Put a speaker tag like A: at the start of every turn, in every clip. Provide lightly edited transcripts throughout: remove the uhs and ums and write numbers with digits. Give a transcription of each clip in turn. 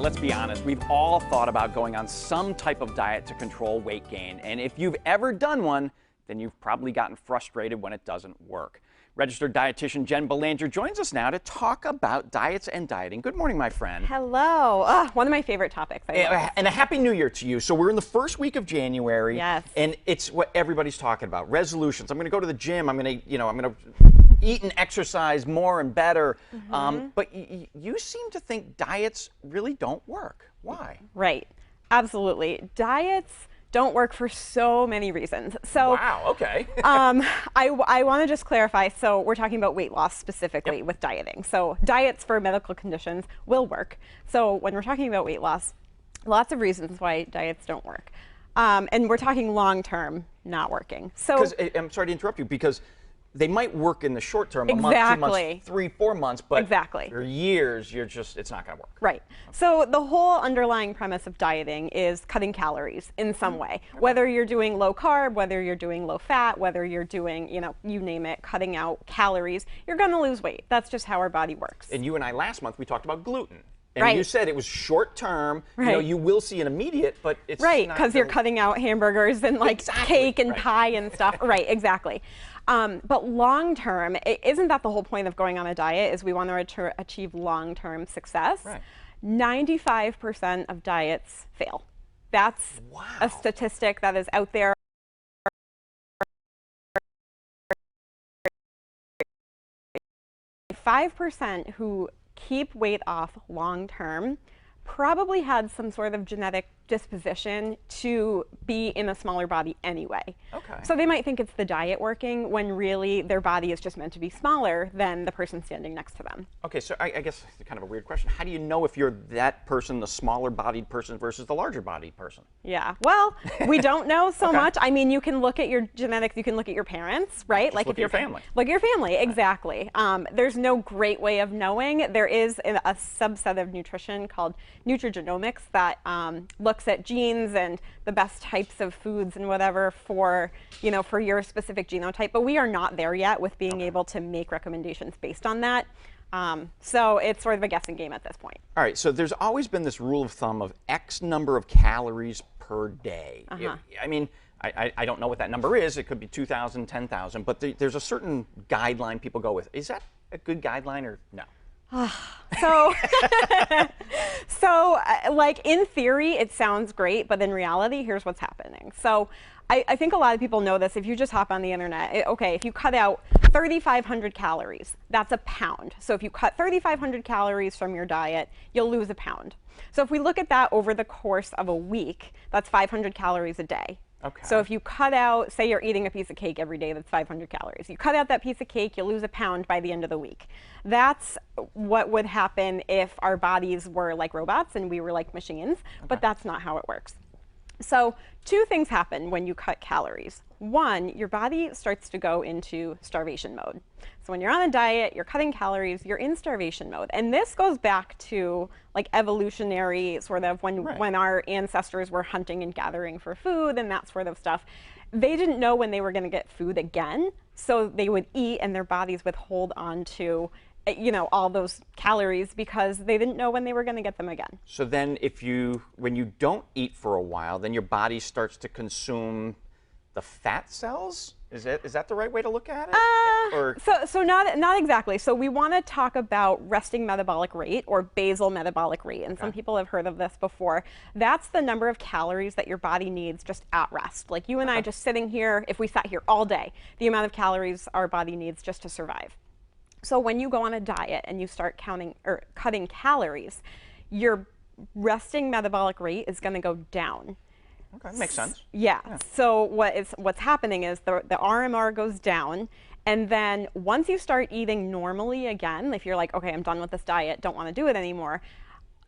A: Now, let's be honest, we've all thought about going on some type of diet to control weight gain. And if you've ever done one, then you've probably gotten frustrated when it doesn't work. Registered dietitian Jen Belanger joins us now to talk about diets and dieting. Good morning, my friend.
B: Hello. One of my favorite topics.
A: And a happy new year to you. So we're in the first week of January.
B: Yes.
A: And it's what everybody's talking about. Resolutions. I'm going to go to the gym. I'm going to eat and exercise more and better. But you seem to think diets really don't work. Why?
B: Right. Absolutely. Diets don't work for so many reasons. So
A: wow, okay.
B: I want to just clarify. So we're talking about weight loss specifically with dieting. So diets for medical conditions will work. So when we're talking about weight loss, lots of reasons why diets don't work. And we're talking long term not working. So
A: I'm sorry to interrupt you, because they might work in the short term, a month, 2 months, 3, 4 months, but for years, it's not going to work.
B: Right. So the whole underlying premise of dieting is cutting calories in some way. Whether you're doing low carb, whether you're doing low fat, whether you're doing, you name it, cutting out calories, you're going to lose weight. That's just how our body works.
A: And you and I last month, we talked about gluten. And you said it was short term. You will see an immediate, but it's
B: right, because you're cutting out hamburgers and cake and pie and stuff. Right, exactly. But long term, isn't that the whole point of going on a diet? Is we want to achieve long term success. Right. 95% of diets fail. That's a statistic that is out there. 5% who keep weight off long term probably had some sort of genetic disposition to be in a smaller body anyway. Okay. So they might think it's the diet working when really their body is just meant to be smaller than the person standing next to them.
A: Okay, so I guess it's kind of a weird question. How do you know if you're that person, the smaller bodied person versus the larger bodied person?
B: Yeah, well, we don't know so much. I mean, you can look at your genetics, you can look at your parents, right?
A: Just look at your family.
B: Look at your family, exactly. There's no great way of knowing. There is a subset of nutrition called nutrigenomics that looks at genes and the best types of foods and whatever for your specific genotype, but we are not there yet with being able to make recommendations based on that. So it's sort of a guessing game at this point.
A: All right, so there's always been this rule of thumb of X number of calories per day. I mean, I don't know what that number is. It could be 2,000, 10,000, but there's a certain guideline people go with. Is that a good guideline or no?
B: So like in theory, it sounds great, but in reality, here's what's happening. So I think a lot of people know this. If you just hop on the internet, if you cut out 3,500 calories, that's a pound. So if you cut 3,500 calories from your diet, you'll lose a pound. So if we look at that over the course of a week, that's 500 calories a day. Okay. So if you cut out, say you're eating a piece of cake every day, that's 500 calories. You cut out that piece of cake, you'll lose a pound by the end of the week. That's what would happen if our bodies were like robots and we were like machines, but that's not how it works. So 2 things happen when you cut calories. 1, your body starts to go into starvation mode. So when you're on a diet, you're cutting calories, you're in starvation mode. And this goes back to like evolutionary sort of when our ancestors were hunting and gathering for food and that sort of stuff. They didn't know when they were going to get food again, so they would eat and their bodies would hold on to all those calories because they didn't know when they were going to get them again. So then
A: when you don't eat for a while, then your body starts to consume the fat cells? Is that the right way to look at it?
B: So not exactly. So we want to talk about resting metabolic rate or basal metabolic rate. And some people have heard of this before. That's the number of calories that your body needs just at rest. Like you and I just sitting here, if we sat here all day, the amount of calories our body needs just to survive. So when you go on a diet and you start counting or cutting calories, your resting metabolic rate is going to go down.
A: Okay, makes sense.
B: Yeah. So what's happening is the RMR goes down, and then once you start eating normally again, if you're like, okay, I'm done with this diet, don't want to do it anymore,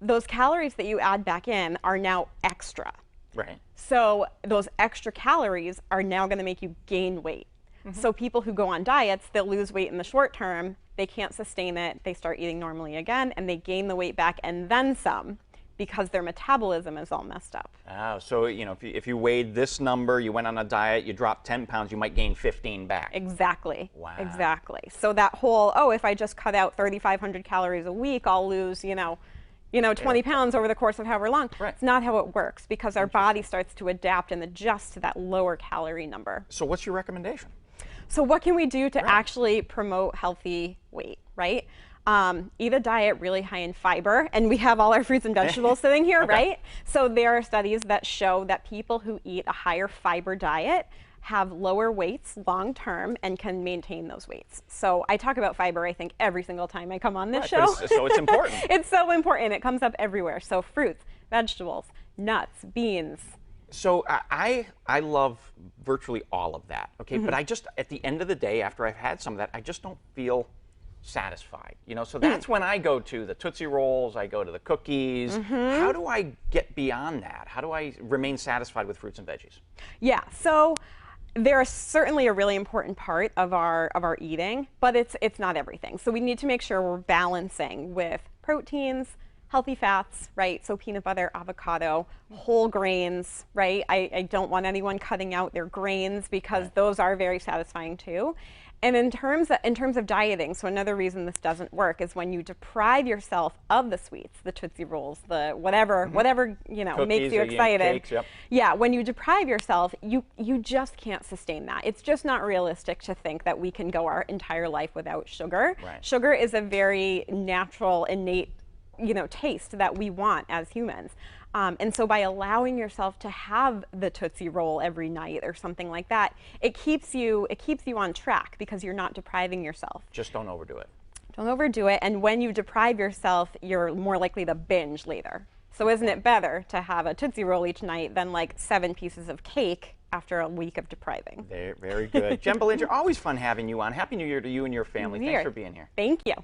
B: those calories that you add back in are now extra.
A: Right.
B: So those extra calories are now going to make you gain weight. So people who go on diets, they'll lose weight in the short term, they can't sustain it, they start eating normally again, and they gain the weight back and then some because their metabolism is all messed up.
A: Oh, so if you weighed this number, you went on a diet, you dropped 10 pounds, you might gain 15 back.
B: Exactly.
A: Wow.
B: Exactly. So that whole, if I just cut out 3,500 calories a week, I'll lose, 20 pounds over the course of however long.
A: Right.
B: It's not how it works because our body starts to adapt and adjust to that lower calorie number.
A: So what's your recommendation?
B: So what can we do to actually promote healthy weight, right? Eat a diet really high in fiber, and we have all our fruits and vegetables sitting here, right? So there are studies that show that people who eat a higher fiber diet have lower weights long term and can maintain those weights. So I talk about fiber, I think, every single time I come on this show.
A: So it's important.
B: It's so important. It comes up everywhere. So fruits, vegetables, nuts, beans.
A: So I love virtually all of that, okay? But I just, at the end of the day, after I've had some of that, I just don't feel satisfied, so that's when I go to the Tootsie Rolls, I go to the cookies. How do I get beyond that? How do I remain satisfied with fruits and veggies?
B: Yeah, so they're certainly a really important part of our eating, but it's not everything. So we need to make sure we're balancing with proteins, healthy fats, right? So peanut butter, avocado, whole grains, right? I don't want anyone cutting out their grains because those are very satisfying too. And in terms of dieting, so another reason this doesn't work is when you deprive yourself of the sweets, the Tootsie Rolls, the whatever
A: Cookies,
B: makes you excited.
A: Cakes, yep.
B: Yeah, when you deprive yourself, you just can't sustain that. It's just not realistic to think that we can go our entire life without sugar.
A: Right.
B: Sugar is a very natural, innate taste that we want as humans. And so by allowing yourself to have the Tootsie Roll every night or something like that, it keeps you on track because you're not depriving yourself.
A: Just don't overdo it.
B: Don't overdo it. And when you deprive yourself, you're more likely to binge later. So isn't it better to have a Tootsie Roll each night than like 7 pieces of cake after a week of depriving?
A: Very, very good. Jen Belanger, always fun having you on. Happy New Year to you and your family. Thanks for being here.
B: Thank you.